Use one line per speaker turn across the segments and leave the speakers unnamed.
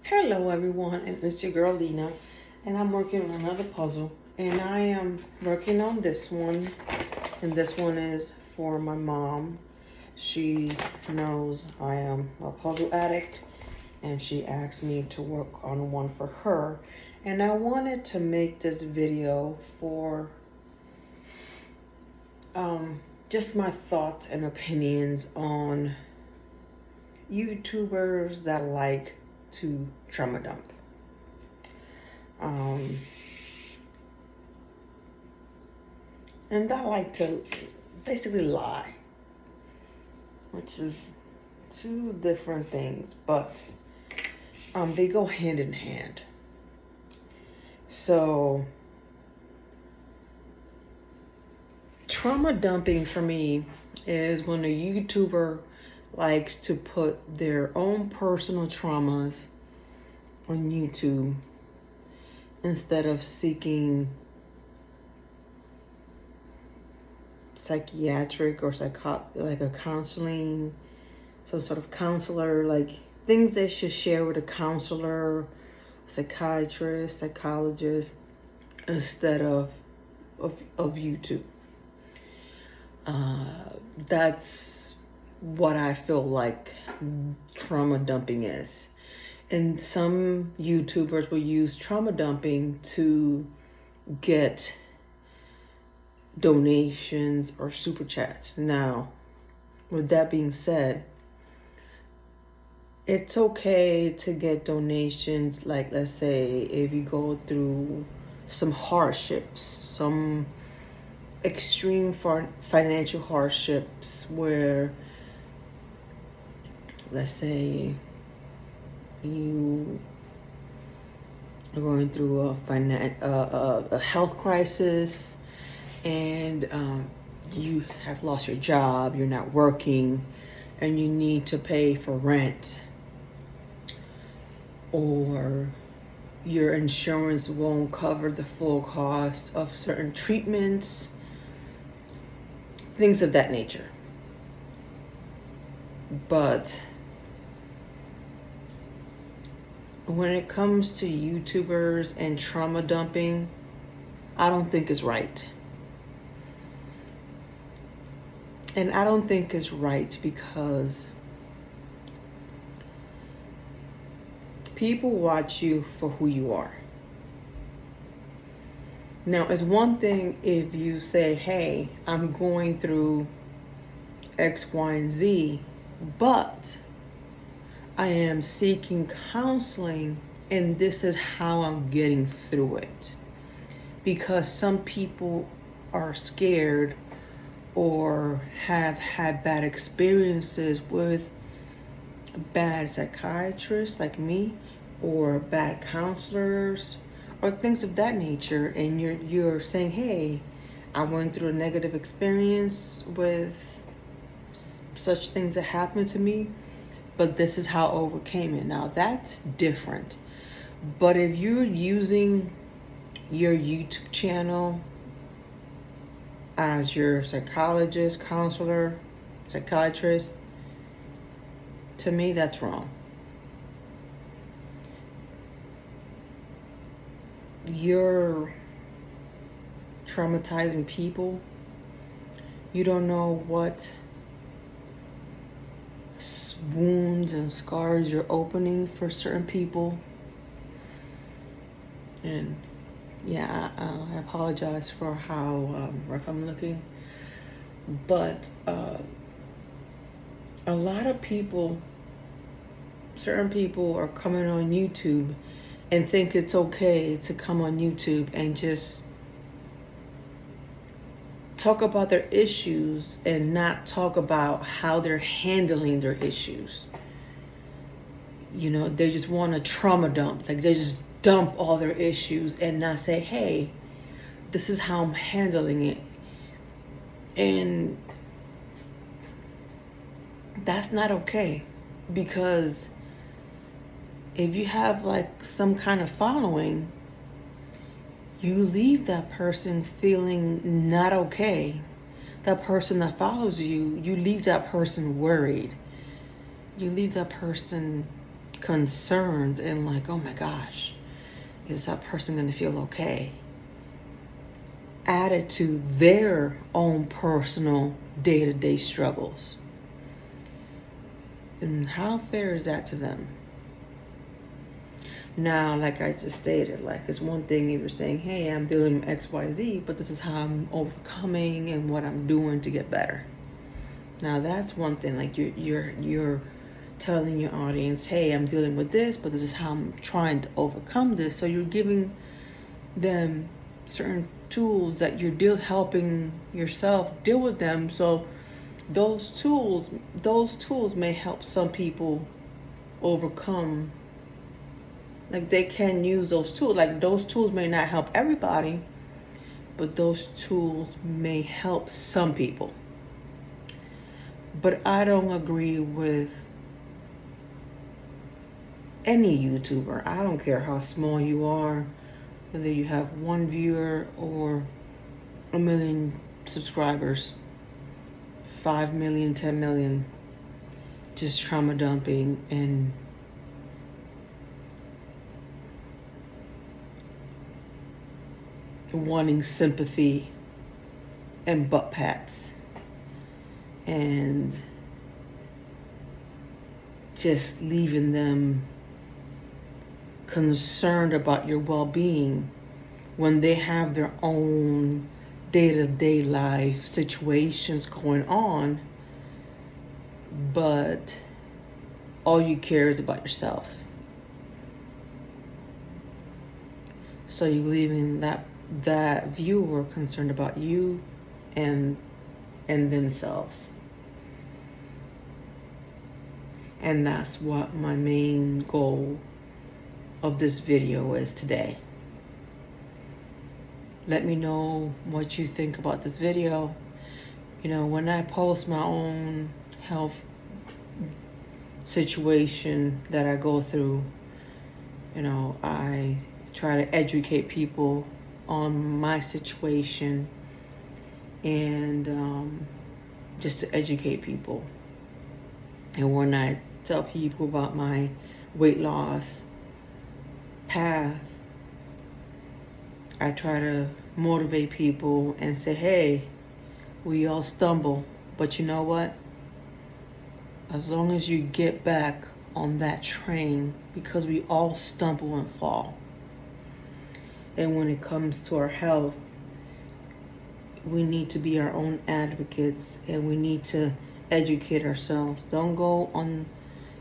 Hello everyone, and it's your girl Lena, and I'm working on another puzzle, and I am working on this one, and this one is for my mom. She knows I am a puzzle addict, and she asked me to work on one for her, and I wanted to make this video for just my thoughts and opinions on YouTubers that like to trauma dump. And I like to basically lie, which is two different things, but they go hand in hand. So trauma dumping for me is when a YouTuber likes to put their own personal traumas on YouTube instead of seeking psychiatric or like a counseling, some sort of counselor, like things they should share with a counselor, psychiatrist, psychologist, instead of YouTube. That's what I feel like trauma dumping is. And some YouTubers will use trauma dumping to get donations or super chats. Now, with that being said, it's okay to get donations, like let's say if you go through some hardships, some extreme financial hardships where, let's say, you are going through a health crisis, and you have lost your job, you're not working, and you need to pay for rent, or your insurance won't cover the full cost of certain treatments, things of that nature. But when it comes to YouTubers and trauma dumping, I don't think it's right. And I don't think it's right because people watch you for who you are. Now, it's one thing if you say, hey, I'm going through X, Y, and Z, but I am seeking counseling, and this is how I'm getting through it. Because some people are scared or have had bad experiences with bad psychiatrists like me, or bad counselors, or things of that nature, and you're saying, hey, I went through a negative experience with such things that happened to me, but this is how I overcame it. Now that's different. But if you're using your YouTube channel as your psychologist, counselor, psychiatrist, to me that's wrong. You're traumatizing people. You don't know what wounds and scars you're opening for certain people. And yeah, I apologize for how rough I'm looking. But a lot of people, certain people are coming on YouTube and think it's okay to come on YouTube and just talk about their issues and not talk about how they're handling their issues. You know, they just want to trauma dump. Like, they just dump all their issues and not say, hey, this is how I'm handling it. And that's not okay, because if you have like some kind of following, you leave that person feeling not okay. That person that follows you, you leave that person worried. You leave that person concerned and like, oh my gosh, is that person going to feel okay? Added to their own personal day-to-day struggles. And how fair is that to them? Now, like I just stated, like it's one thing if you're saying, hey, I'm dealing with XYZ, but this is how I'm overcoming and what I'm doing to get better. Now that's one thing, like you're telling your audience, hey, I'm dealing with this, but this is how I'm trying to overcome this. So you're giving them certain tools that you're helping yourself deal with them. So those tools may help some people overcome. Like they can use those tools. Like those tools may not help everybody, but those tools may help some people. But I don't agree with any YouTuber. I don't care how small you are, whether you have 1 viewer or 1 million subscribers, 5 million, 10 million, just trauma dumping and wanting sympathy and butt pats and just leaving them concerned about your well-being when they have their own day-to-day life situations going on, but all you care is about yourself. So you're leaving that viewer concerned about you and themselves. And that's what my main goal of this video is today. Let me know what you think about this video. You know, when I post my own health situation that I go through, you know, I try to educate people on my situation and just to educate people. And when I tell people about my weight loss path, I try to motivate people and say, hey, we all stumble, but you know what? As long as you get back on that train, because we all stumble and fall. And when it comes to our health, we need to be our own advocates and we need to educate ourselves. Don't go on,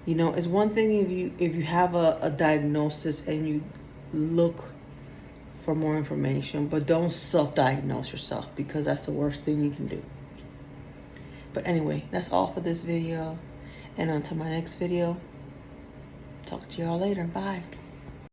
you know, it's one thing if you have a diagnosis and you look for more information, but don't self-diagnose yourself, because that's the worst thing you can do. But anyway, that's all for this video. And until my next video, talk to y'all later. Bye.